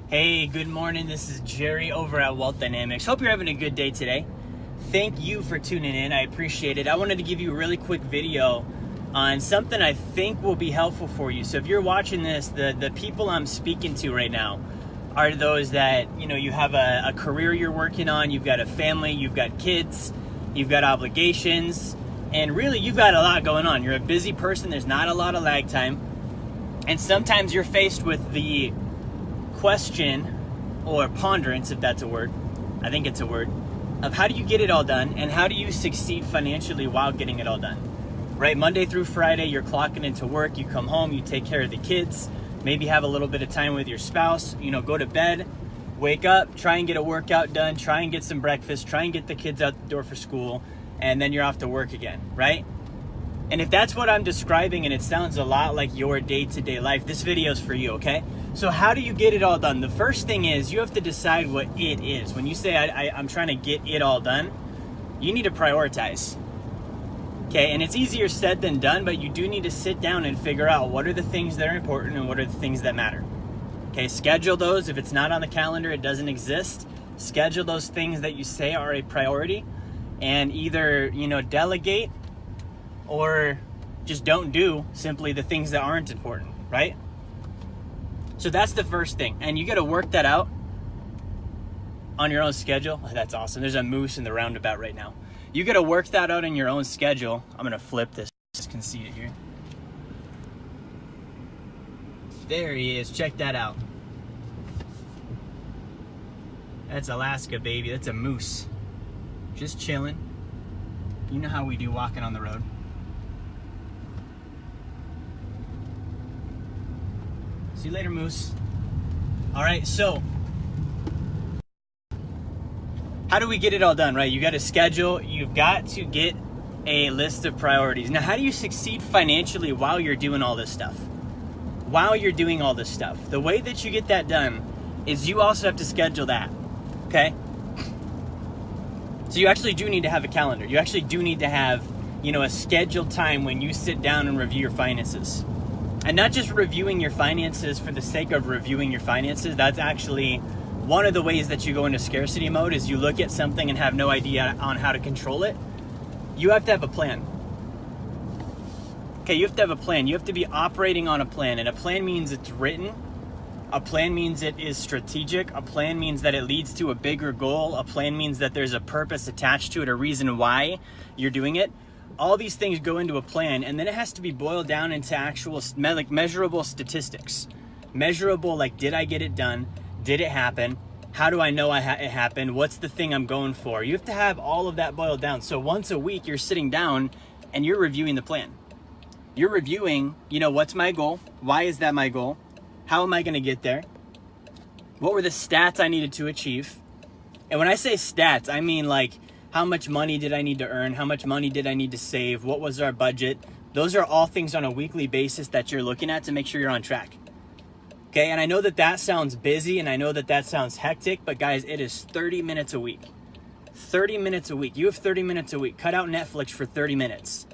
Hey, good morning. This is Jerry over at Wealth Dynamics. Hope you're having a good day today. Thank you for tuning in. I appreciate it. I wanted to give you a really quick video on something I think will be helpful for you. So if you're watching this, the people I'm speaking to right now are those that, you have a career you're working on, you've got a family, you've got kids, you've got obligations, and really you've got a lot going on. You're a busy person. There's not a lot of lag time. And sometimes you're faced with the question or ponderance, if that's a word, I think it's a word, of how do you get it all done and how do you succeed financially while getting it all done, right? Monday through Friday, you're clocking into work, you come home, you take care of the kids, maybe have a little bit of time with your spouse, go to bed, wake up, try and get a workout done, try and get some breakfast, try and get the kids out the door for school, and then you're off to work again, right? And if that's what I'm describing and it sounds a lot like your day-to-day life, this video is for you, okay? So how do you get it all done? The first thing is you have to decide what it is. When you say I'm trying to get it all done, you need to prioritize, okay? And it's easier said than done, but you do need to sit down and figure out what are the things that are important and what are the things that matter, okay? Schedule those. If it's not on the calendar, it doesn't exist. Schedule those things that you say are a priority and either, delegate or just don't do simply the things that aren't important, right? So that's the first thing. And you got to work that out on your own schedule. Oh, that's awesome. There's a moose in the roundabout right now. You got to work that out in your own schedule. I'm going to flip this. You can see it here. There he is. Check that out. That's Alaska, baby. That's a moose. Just chilling. You know how we do walking on the road. See you later, moose. All right, so how do we get it all done, right? You got to schedule. You've got to get a list of priorities. Now, how do you succeed financially while you're doing all this stuff? While you're doing all this stuff, the way that you get that done is you also have to schedule that, okay? So you actually do need to have a calendar. You actually do need to have, a scheduled time when you sit down and review your finances. And not just reviewing your finances for the sake of reviewing your finances. That's actually one of the ways that you go into scarcity mode is you look at something and have no idea on how to control it. You have to have a plan. Okay, you have to have a plan. You have to be operating on a plan. And a plan means it's written. A plan means it is strategic. A plan means that it leads to a bigger goal. A plan means that there's a purpose attached to it, a reason why you're doing it. All these things go into a plan, and then it has to be boiled down into actual measurable statistics. Measurable, like, did I get it done? Did it happen? How do I know it happened? What's the thing I'm going for? You have to have all of that boiled down. So once a week, you're sitting down and you're reviewing the plan. You're reviewing, what's my goal? Why is that my goal? How am I going to get there? What were the stats I needed to achieve? And when I say stats, I mean like, how much money did I need to earn? How much money did I need to save? What was our budget? Those are all things on a weekly basis that you're looking at to make sure you're on track. Okay, and I know that sounds busy and I know that sounds hectic, but guys, it is 30 minutes a week. 30 minutes a week. You have 30 minutes a week. Cut out Netflix for 30 minutes.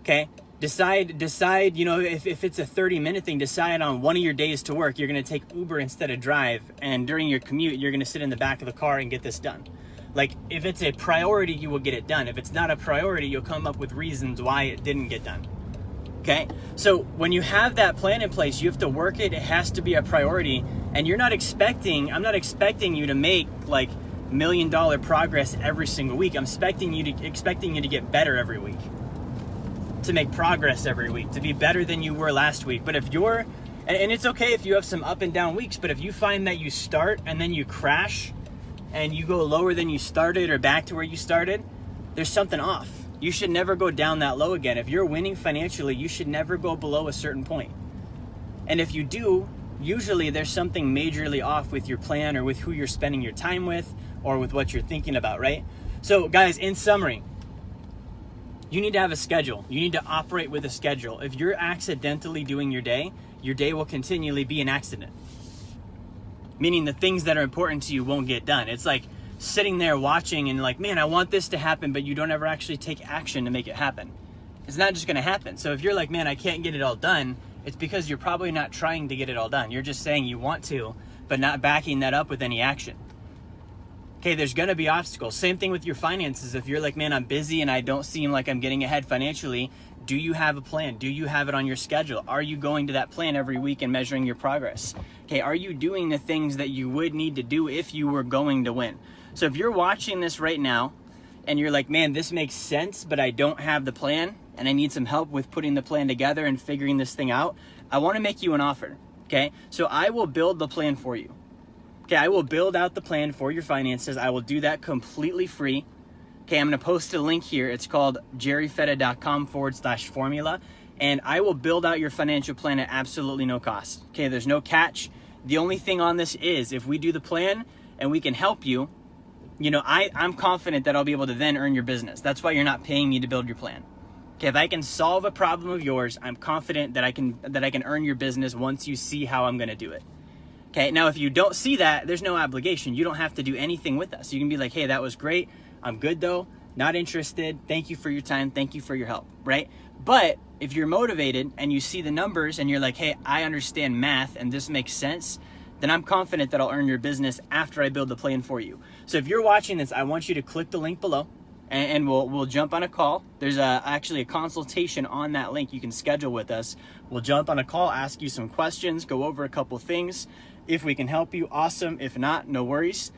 Okay? Decide, if it's a 30-minute thing, decide on one of your days to work, you're going to take Uber instead of drive. And during your commute, you're going to sit in the back of the car and get this done. Like, if it's a priority, you will get it done. If it's not a priority, you'll come up with reasons why it didn't get done. Okay? So when you have that plan in place, you have to work it. It has to be a priority. And I'm not expecting you to make like $1 million progress every single week. I'm expecting you to get better every week. To make progress every week, to be better than you were last week. But if you're, and it's okay if you have some up and down weeks, but if you find that you start and then you crash and you go lower than you started or back to where you started, there's something off. You should never go down that low again. If you're winning financially, you should never go below a certain point. And if you do, usually there's something majorly off with your plan or with who you're spending your time with or with what you're thinking about, right? So guys, in summary, you need to have a schedule. You need to operate with a schedule. If you're accidentally doing your day will continually be an accident. Meaning the things that are important to you won't get done. It's like sitting there watching and like, man, I want this to happen, but you don't ever actually take action to make it happen. It's not just gonna happen. So if you're like, man, I can't get it all done, it's because you're probably not trying to get it all done. You're just saying you want to, but not backing that up with any action. Okay, there's gonna be obstacles. Same thing with your finances. If you're like, man, I'm busy and I don't seem like I'm getting ahead financially, do you have a plan? Do you have it on your schedule? Are you going to that plan every week and measuring your progress? Okay, are you doing the things that you would need to do if you were going to win? So if you're watching this right now and you're like, man, this makes sense, but I don't have the plan and I need some help with putting the plan together and figuring this thing out, I wanna make you an offer, okay? So I will build the plan for you. Okay, I will build out the plan for your finances. I will do that completely free. Okay, I'm gonna post a link here. It's called jerryfetta.com/formula. And I will build out your financial plan at absolutely no cost. Okay, there's no catch. The only thing on this is if we do the plan and we can help you, you know, I'm confident that I'll be able to then earn your business. That's why you're not paying me to build your plan. Okay, if I can solve a problem of yours, I'm confident that I can earn your business once you see how I'm gonna do it. Okay, now if you don't see that, there's no obligation. You don't have to do anything with us. You can be like, hey, that was great. I'm good though, not interested. Thank you for your time. Thank you for your help, right? But if you're motivated and you see the numbers and you're like, hey, I understand math and this makes sense, then I'm confident that I'll earn your business after I build the plan for you. So if you're watching this, I want you to click the link below and we'll jump on a call. There's actually a consultation on that link you can schedule with us. We'll jump on a call, ask you some questions, go over a couple things. If we can help you, awesome. If not, no worries.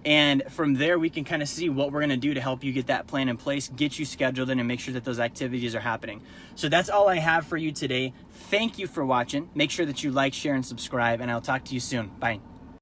And from there, we can kind of see what we're going to do to help you get that plan in place, get you scheduled in, and make sure that those activities are happening. So that's all I have for you today. Thank you for watching. Make sure that you like, share, and subscribe, and I'll talk to you soon. Bye.